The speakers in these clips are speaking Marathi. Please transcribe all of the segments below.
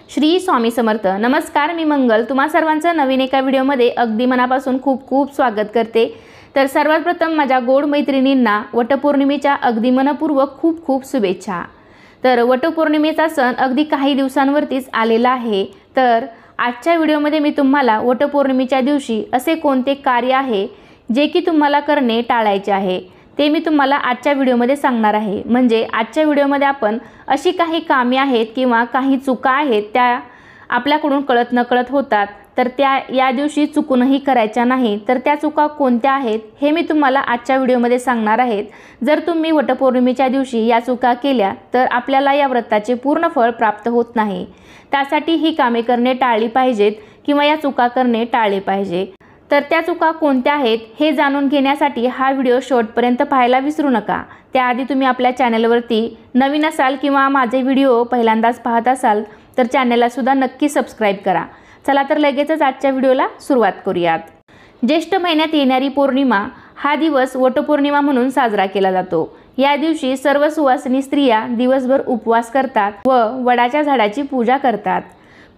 श्री स्वामी समर्थ। नमस्कार, मी मंगल तुम्हा सर्वांचं नवीन एका व्हिडिओमध्ये अगदी मनापासून खूप खूप स्वागत करते। तर सर्वात प्रथम माझ्या गोड मैत्रिणींना वटपौर्णिमेच्या अगदी मनपूर्वक खूप खूप शुभेच्छा। तर वटपौर्णिमेचा सण अगदी काही दिवसांवरतीच आलेला आहे। तर आजच्या व्हिडिओमध्ये मी तुम्हाला वटपौर्णिमेच्या दिवशी असे कोणते कार्य आहे जे की तुम्हाला करणे टाळायचे आहे ते मी तुम्हाला आजच्या व्हिडिओमध्ये सांगणार आहे। म्हणजे आजच्या व्हिडिओमध्ये आपण अशी काही कामे आहेत किंवा काही चुका आहेत त्या आपल्याकडून कळत नकळत होतात, तर त्या या दिवशी चुकूनही करायच्या नाही। तर त्या चुका कोणत्या आहेत हे मी तुम्हाला आजच्या व्हिडिओमध्ये सांगणार आहे। जर तुम्ही वटपौर्णिमेच्या दिवशी या चुका केल्या तर आपल्याला या व्रताचे पूर्ण फळ प्राप्त होत नाही। त्यासाठी ही कामे करणे टाळली पाहिजेत किंवा या चुका करणे टाळले पाहिजे। तर त्या चुका कोणत्या आहेत हे जाणून घेण्यासाठी हा व्हिडिओ शेवटपर्यंत पाहायला विसरू नका। त्याआधी तुम्ही आपल्या चॅनलवरती नवीन असाल किंवा माझे व्हिडिओ पहिल्यांदाच पाहत असाल तर चॅनलला सुद्धा नक्की सबस्क्राइब करा। चला तर लगेचच आजच्या व्हिडिओला सुरुवात करूयात। ज्येष्ठ महिन्यात येणारी पौर्णिमा हा दिवस वटपौर्णिमा म्हणून साजरा केला जातो। या दिवशी सर्व सुवासिनी स्त्रिया दिवसभर उपवास करतात व वडाच्या झाडाची पूजा करतात।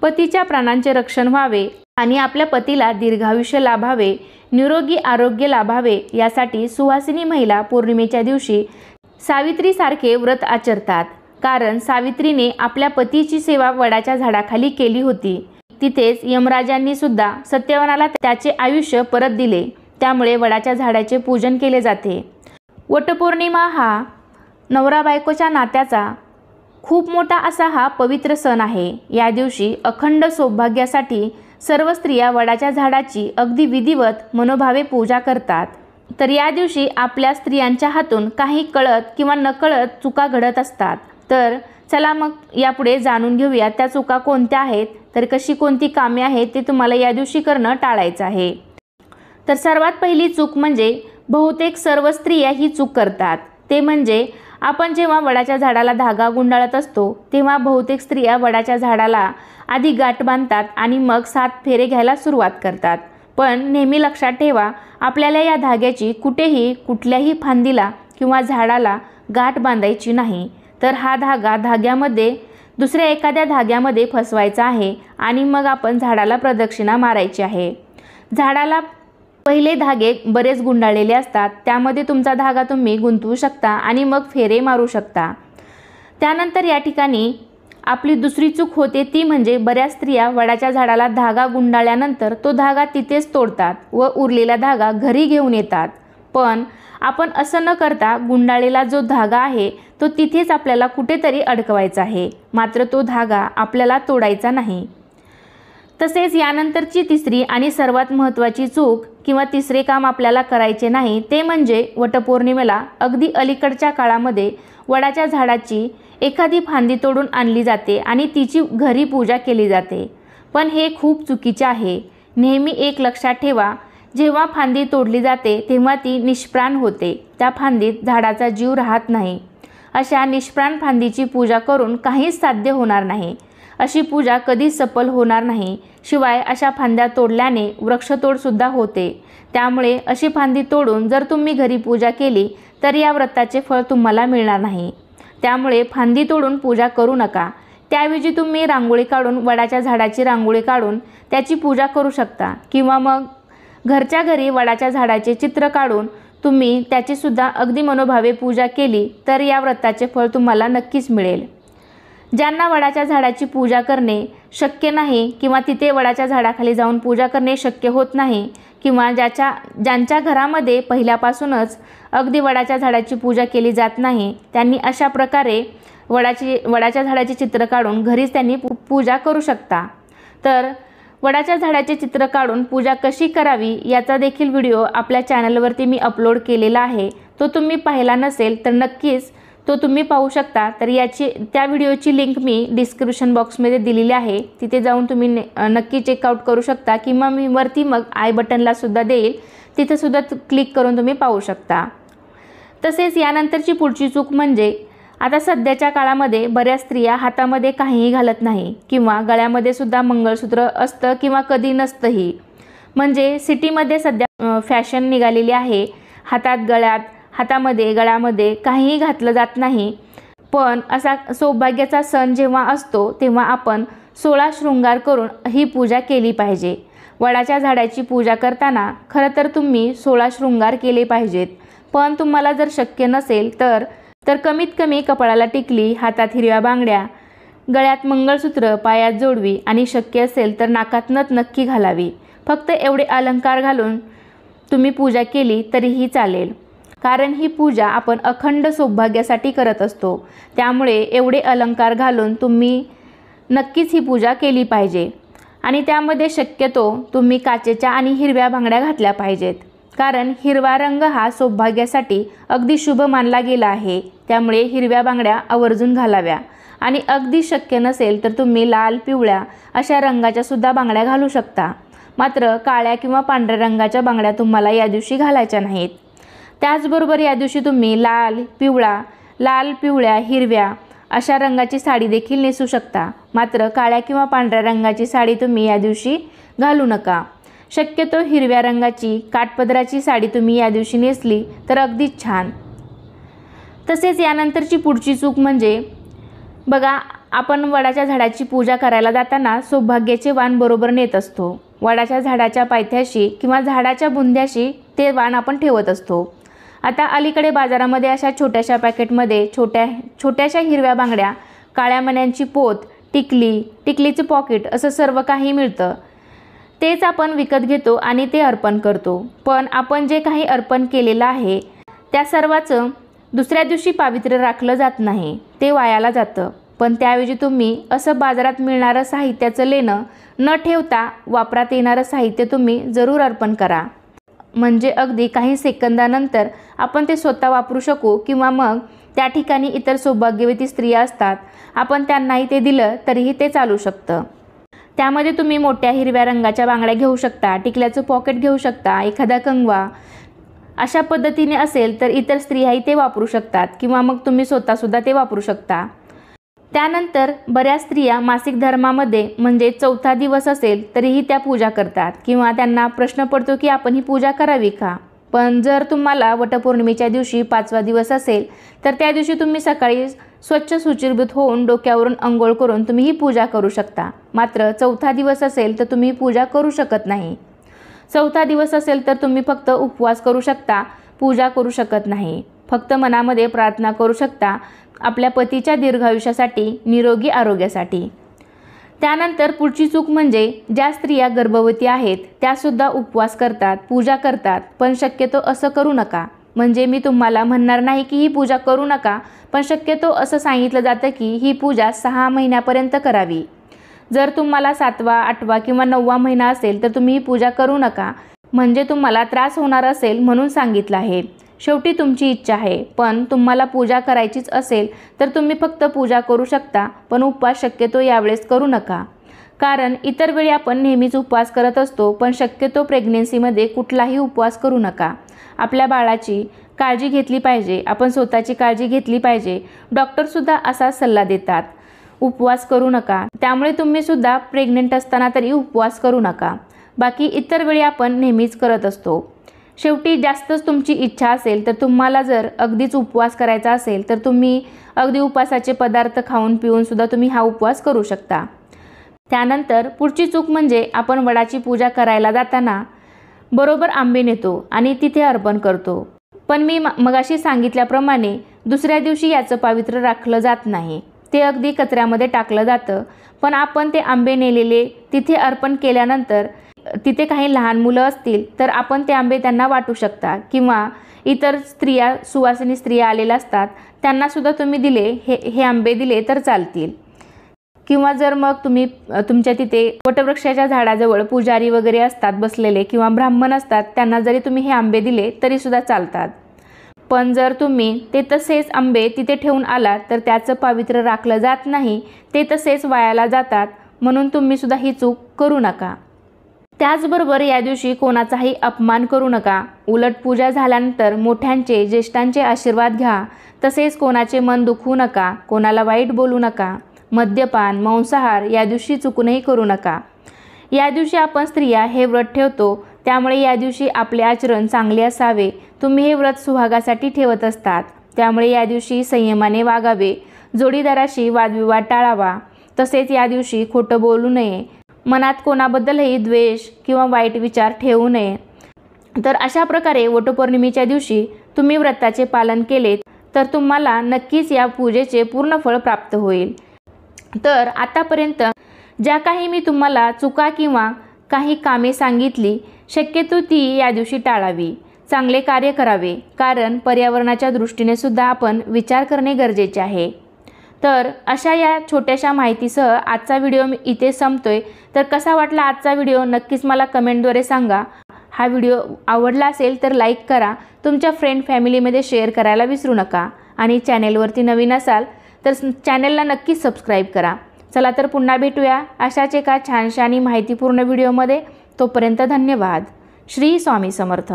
पतीच्या प्राणांचे रक्षण व्हावे आणि आपल्या पतीला दीर्घायुष्य लाभावे, निरोगी आरोग्य लाभावे यासाठी सुवासिनी महिला पौर्णिमेच्या दिवशी सावित्रीसारखे व्रत आचरतात। कारण सावित्रीने आपल्या पतीची सेवा वडाच्या झाडाखाली केली होती। तिथेच यमराजांनी सुद्धा सत्यवानाला त्याचे आयुष्य परत दिले। त्यामुळे वडाच्या झाडाचे पूजन केले जाते। वटपौर्णिमा हा नवरा बायकोच्या नात्याचा खूप मोठा असा हा पवित्र सण आहे। या दिवशी अखंड सौभाग्यासाठी सर्व स्त्रिया वडाच्या झाडाची अगदी विधिवत मनोभावे पूजा करतात। तर या दिवशी आपल्या स्त्रियांच्या हातून काही कळत किंवा नकळत चुका घडत असतात। तर चला मग यापुढे जाणून घेऊया त्या चुका कोणत्या आहेत, तर कशी कोणती कामे आहेत ते तुम्हाला या दिवशी करणं टाळायचं आहे। तर सर्वात पहिली चूक म्हणजे बहुतेक सर्व स्त्रिया ही चूक करतात। ते म्हणजे आपण जेव्हा वडाच्या झाडाला धागा गुंडाळत असतो तेव्हा बहुतेक स्त्रिया वडाच्या झाडाला आधी गाठ बांधतात आणि मग 7 फेरे घ्यायला सुरुवात करतात। पण नेहमी लक्षात ठेवा, आपल्याला या धाग्याची कुठेही कुठल्याही फांदीला किंवा झाडाला गाठ बांधायची नाही। तर हा धागा धाग्यामध्ये दुसऱ्या एखाद्या धाग्यामध्ये फसवायचा आहे आणि मग आपण झाडाला प्रदक्षिणा मारायची आहे। झाडाला पहिले धागे बरेच गुंडाळलेले असतात, त्यामध्ये तुमचा धागा तुम्ही गुंतवू शकता आणि मग फेरे मारू शकता। त्यानंतर या ठिकाणी आपली दुसरी चूक होते ती म्हणजे बऱ्याच स्त्रिया वडाच्या झाडाला धागा गुंडाळल्यानंतर तो धागा तिथेच तोडतात व उरलेला धागा घरी घेऊन येतात। पण आपण असं न करता गुंडाळलेला जो धागा आहे तो तिथेच आपल्याला कुठेतरी अडकवायचा आहे, मात्र तो धागा आपल्याला तोडायचा नाही। तसेच यानंतरची तिसरी आणि सर्वात महत्त्वाची चूक किंवा तिसरे काम आपल्याला करायचे नाही ते म्हणजे वटपौर्णिमेला अगदी अलीकडच्या काळामध्ये वडाच्या झाडाची एखादी फांदी तोडून आणली जाते आणि तिची घरी पूजा केली जाते। पण हे खूप चुकीचे आहे। नेहमी एक लक्षात ठेवा, जेव्हा फांदी तोडली जाते तेव्हा ती निष्प्राण होते, त्या फांदीत झाडाचा जीव राहत नाही। अशा निष्प्राण फांदीची पूजा करून काहीच साध्य होणार नाही। अशी पूजा कधीच सफल होणार नाही। शिवाय अशा फांद्या तोडल्याने वृक्षतोड सुद्धा होते। त्यामुळे अशी फांदी तोडून जर तुम्ही घरी पूजा केली तर या व्रताचे फळ तुम्हाला मिळणार नाही। त्यामुळे फांदी तोडून पूजा करू नका। त्याऐवजी तुम्ही रांगोळी काढून वडाच्या झाडाची रांगोळी काढून त्याची पूजा करू शकता किंवा मग घरच्या घरी वडाच्या झाडाचे चित्र काढून तुम्ही त्याची सुद्धा अगदी मनोभावे पूजा केली तर या व्रताचे फळ तुम्हाला नक्कीच मिळेल। ज्यांना वडाच्या झाडाची पूजा करणे शक्य नाही किंवा तिथे वडाच्या झाडाखाली जाऊन पूजा करणे शक्य होत नाही किंवा ज्यांच्या घरामध्ये पहिल्यापासूनच अगदी वडाच्या झाडाची पूजा केली जात नाही, त्यांनी अशा प्रकारे वडाच्या झाडाचे चित्र काढून घरीच त्यांनी पूजा करू शकता। तर वडाच्या झाडाचे चित्र काढून पूजा कशी करावी याचा देखील व्हिडिओ आपल्या चॅनलवरती मी अपलोड केलेला आहे। तो तुम्ही पाहिला नसेल तर नक्कीच तो तुम्ही पाहू शकता। तर त्या व्हिडिओची लिंक मी डिस्क्रिप्शन बॉक्समध्ये दिलेली आहे, तिथे जाऊन तुम्ही नक्की चेकआउट करू शकता किंवा मी वरती मग आय बटनला सुद्धा देईल, तिथे सुद्धा क्लिक करून तुम्ही पाहू शकता। तसेच यानंतरची पुढची चूक म्हणजे आता सध्याच्या काळामध्ये बऱ्याच स्त्रिया हातामध्ये काहीही घालत नाही किंवा गळ्यामध्ये सुद्धा मंगळसूत्र असतं किंवा कधी नसतंही। म्हणजे सिटीमध्ये सध्या फॅशन निघालेली आहे, हातात गळ्यामध्ये गळ्यामध्ये काहीही घातलं जात नाही। पण असा सौभाग्याचा सण जेव्हा असतो तेव्हा आपण 16 शृंगार करून ही पूजा केली पाहिजे। वडाच्या झाडाची पूजा करताना खरं तर तुम्ही 16 शृंगार केले पाहिजेत, पण तुम्हाला जर शक्य नसेल तर कमीत कमी कपाळाला टिकली, हातात हिरव्या बांगड्या, गळ्यात मंगळसूत्र, पायात जोडवी आणि शक्य असेल तर नाकात नथ नक्की घालावी। फक्त एवढे अलंकार घालून तुम्ही पूजा केली तरीही चालेल, कारण ही पूजा आपण अखंड सौभाग्यासाठी करत असतो। त्यामुळे एवढे अलंकार घालून तुम्ही नक्कीच ही पूजा केली पाहिजे आणि त्यामध्ये शक्यतो तुम्ही काचेच्या आणि हिरव्या बांगड्या घातल्या पाहिजेत, कारण हिरवा रंग हा सौभाग्यासाठी अगदी शुभ मानला गेला आहे। त्यामुळे हिरव्या बांगड्या आवर्जून घालाव्या आणि अगदी शक्य नसेल तर तुम्ही लाल, पिवळ्या अशा रंगाच्या सुद्धा बांगड्या घालू शकता। मात्र काळ्या किंवा पांढऱ्या रंगाच्या बांगड्या तुम्हाला या दिवशी घालायच्या नाहीत। त्याचबरोबर या दिवशी तुम्ही लाल, पिवळ्या, हिरव्या अशा रंगाची साडी देखील नेसू शकता। मात्र काळ्या किंवा पांढऱ्या रंगाची साडी तुम्ही या दिवशी घालू नका। शक्यतो हिरव्या रंगाची काठपदराची साडी तुम्ही या दिवशी नेसली तर अगदीच छान। तसेच यानंतरची पुढची चूक म्हणजे बघा, आपण वडाच्या झाडाची पूजा करायला जाताना सौभाग्याचे वाण बरोबर नेत असतो। वडाच्या झाडाच्या पायथ्याशी किंवा झाडाच्या बुंध्याशी ते वाण आपण ठेवत असतो। आता अलीकडे बाजारामध्ये अशा छोट्याशा पॅकेटमध्ये छोट्याशा हिरव्या बांगड्या, काळ्या मण्यांची पोत, टिकलीचे पॉकेट असं सर्व काही मिळतं। तेच आपण विकत घेतो आणि ते अर्पण करतो, पण आपण जे काही अर्पण केलेलं आहे त्या सर्वाचं दुसऱ्या दिवशी पावित्र्य राखलं जात नाही, ते वायाला जातं। पण त्याऐवजी तुम्ही असं बाजारात मिळणारं साहित्याचं लेणं न ठेवता वापरात येणारं साहित्य तुम्ही जरूर अर्पण करा, म्हणजे अगदी काही सेकंदानंतर आपण ते स्वतः वापरू शकू किंवा मग त्या ठिकाणी इतर सौभाग्यवती स्त्रिया असतात, आपण त्यांनाही ते दिलं तरीही ते चालू शकतं। त्यामध्ये तुम्ही मोठ्या हिरव्या रंगाच्या बांगड्या घेऊ शकता, टिकल्याचं पॉकेट घेऊ शकता, एखादा कंगवा अशा पद्धतीने असेल तर इतर स्त्रियाही ते वापरू शकतात किंवा मग तुम्ही स्वतःसुद्धा ते वापरू शकता। त्यानंतर बऱ्याच स्त्रिया मासिक धर्मामध्ये म्हणजे 4था दिवस असेल तरीही त्या पूजा करतात किंवा त्यांना प्रश्न पडतो की आपण ही पूजा करावी का। पण जर तुम्हाला वटपौर्णिमेच्या दिवशी 5वा दिवस असेल तर त्या दिवशी तुम्ही सकाळी स्वच्छ शुचिर्भूत होऊन डोक्यावरून अंघोळ करून तुम्ही ही पूजा करू शकता। मात्र 4था दिवस असेल तर तुम्ही पूजा करू शकत नाही। 4था दिवस असेल तर तुम्ही फक्त उपवास करू शकता, पूजा करू शकत नाही। फक्त मनामध्ये प्रार्थना करू शकता आपल्या पतीच्या दीर्घायुष्यासाठी, निरोगी आरोग्यासाठी। त्यानंतर पुढची चूक म्हणजे ज्या स्त्रिया गर्भवती आहेत त्यासुद्धा उपवास करतात, पूजा करतात, पण शक्यतो असं करू नका। म्हणजे मी तुम्हाला म्हणणार नाही की ही पूजा करू नका, पण शक्यतो असं सांगितलं जातं की ही पूजा 6 महिन्यापर्यंत करावी। जर तुम्हाला 7वा, 8वा किंवा 9वा महिना असेल तर तुम्ही ही पूजा करू नका, म्हणजे तुम्हाला त्रास होणार असेल म्हणून सांगितलं आहे। शेवटी तुमची इच्छा आहे, पण तुम्हाला पूजा करायचीच असेल तर तुम्ही फक्त पूजा करू शकता, पण उपवास शक्यतो यावेळेस करू नका। कारण इतर वेळी आपण नेहमीच उपवास करत असतो, पण शक्यतो प्रेग्नेन्सीमध्ये कुठलाही उपवास करू नका। आपल्या बाळाची काळजी घेतली पाहिजे, आपण स्वतःची काळजी घेतली पाहिजे। डॉक्टरसुद्धा असा सल्ला देतात, उपवास करू नका। त्यामुळे तुम्हीसुद्धा प्रेग्नेंट असताना तरी उपवास करू नका। बाकी इतर वेळी आपण नेहमीच करत असतो। शेवटी जास्तच तुमची इच्छा असेल तर तुम्हाला जर अगदीच उपवास करायचा असेल तर तुम्ही अगदी उपवासाचे पदार्थ खाऊन पिऊन सुद्धा तुम्ही हा उपवास करू शकता। त्यानंतर पुढची चूक म्हणजे आपण वडाची पूजा करायला जाताना बरोबर आंबे नेतो आणि तिथे अर्पण करतो, पण मी मगाशी सांगितल्याप्रमाणे दुसऱ्या दिवशी याचं पावित्र्य राखलं जात नाही, ते अगदी कचऱ्यामध्ये टाकलं जातं। पण आपण ते आंबे नेलेले तिथे अर्पण केल्यानंतर तिथे काही लहान मुलं असतील तर आपण ते आंबे त्यांना वाटू शकता किंवा इतर स्त्रिया, सुवासिनी स्त्रिया आलेल्या असतात त्यांनासुद्धा तुम्ही दिले हे आंबे दिले तर चालतील। किंवा जर मग तुम्ही तुमच्या तिथे वटवृक्षाच्या झाडाजवळ पुजारी वगैरे असतात बसलेले किंवा ब्राह्मण असतात, त्यांना जरी तुम्ही हे आंबे दिले तरीसुद्धा चालतात। पण जर तुम्ही ते तसेच आंबे तिथे ठेवून आलात तर त्याचं पावित्र्य राखलं जात नाही, ते तसेच वायाला जातात, म्हणून तुम्हीसुद्धा ही चूक करू नका। त्याचबरोबर या दिवशी कोणाचाही अपमान करू नका। उलट पूजा झाल्यानंतर मोठ्यांचे, ज्येष्ठांचे आशीर्वाद घ्या। तसेच कोणाचे मन दुखवू नका, कोणाला वाईट बोलू नका। मद्यपान, मांसाहार या दिवशी चुकूनही करू नका। या दिवशी आपण स्त्रिया हे व्रत ठेवतो, त्यामुळे या दिवशी आपले आचरण चांगले असावे। तुम्ही हे व्रत सुहागासाठी ठेवत असतात, त्यामुळे या दिवशी संयमाने वागावे। जोडीदाराशी वादविवाद टाळावा, तसेच या दिवशी खोटं बोलू नये, मनात कोणाबद्दलही द्वेष किंवा वाईट विचार ठेवू नये। तर अशा प्रकारे वटपौर्णिमेच्या दिवशी तुम्ही व्रताचे पालन केले तर तुम्हाला नक्कीच या पूजेचे पूर्ण फळ प्राप्त होईल। तर आतापर्यंत ज्या काही मी तुम्हाला चुका किंवा काही कामे सांगितली, शक्यतो ती या दिवशी टाळावी, चांगले कार्य करावे, कारण पर्यावरणाच्या दृष्टीने सुद्धा आपण विचार करणे गरजेचे आहे। तर अशा या छोट्याशा माहितीसह आजचा व्हिडिओ मी इथे संपतोय। तर कसा वाटला आजचा व्हिडिओ नक्कीच मला कमेंटद्वारे सांगा। हा व्हिडिओ आवडला असेल तर लाईक करा, तुमच्या फ्रेंड फॅमिलीमध्ये शेअर करायला विसरू नका आणि चॅनेलवरती नवीन असाल तर चॅनेलला नक्कीच सबस्क्राईब करा। चला तर पुन्हा भेटूया अशाच एका छानशा आणि माहितीपूर्ण व्हिडिओमध्ये। तोपर्यंत धन्यवाद। श्री स्वामी समर्थ।